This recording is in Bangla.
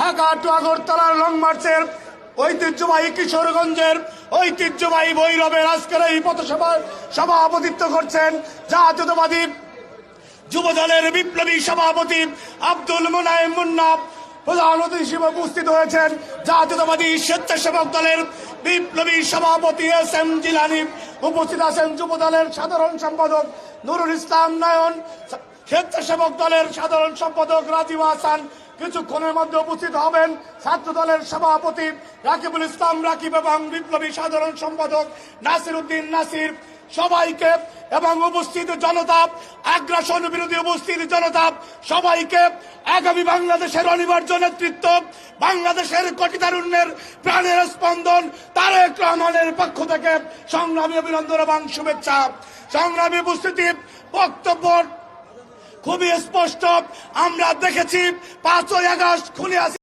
ঢাকা টু আগরতলার লং মার্চের ঐতিহ্যবাহী কিশোরগঞ্জের ঐতিহ্যবাহী ভৈরবের আজকের এই পথসভায় সভাপতিত্ব করছেন জাতীয়তাবাদী যুবদলের বিপ্লবী সভাপতি আব্দুল মোনায়েম মুন্না। প্রধান অতিথি হিসেবে উপস্থিত হয়েছেন জাতীয়তাবাদী স্বেচ্ছাসেবক দলের বিপ্লবী সভাপতি এস এম জিলানী। উপস্থিত আছেন যুবদলের সাধারণ সম্পাদক নুরুল ইসলাম নয়ন, স্বেচ্ছাসেবক দলের সাধারণ সম্পাদক রাজিব হাসান। কিছুক্ষণের মধ্যে উপস্থিত হবেন ছাত্র দলের সভাপতি রাকিবুল ইসলাম রাকিব এবং বিপ্লবী সাধারণ সম্পাদক নাসির উদ্দিন নাসির। সবাইকে এবং উপস্থিত জনতা, আগ্রাসন বিরোধী উপস্থিত জনতা সবাইকে আগামী বাংলাদেশের অনিবার্য নেতৃত্ব, বাংলাদেশের কোটি তারুণ্যের প্রাণের স্পন্দন তারেক রহমানের পক্ষ থেকে সংগ্রামী অভিনন্দন এবং শুভেচ্ছা। সংগ্রামী উপস্থিতি, বক্তব্য খুবই স্পষ্ট। আমরা দেখেছি 5ই আগস্ট খুলে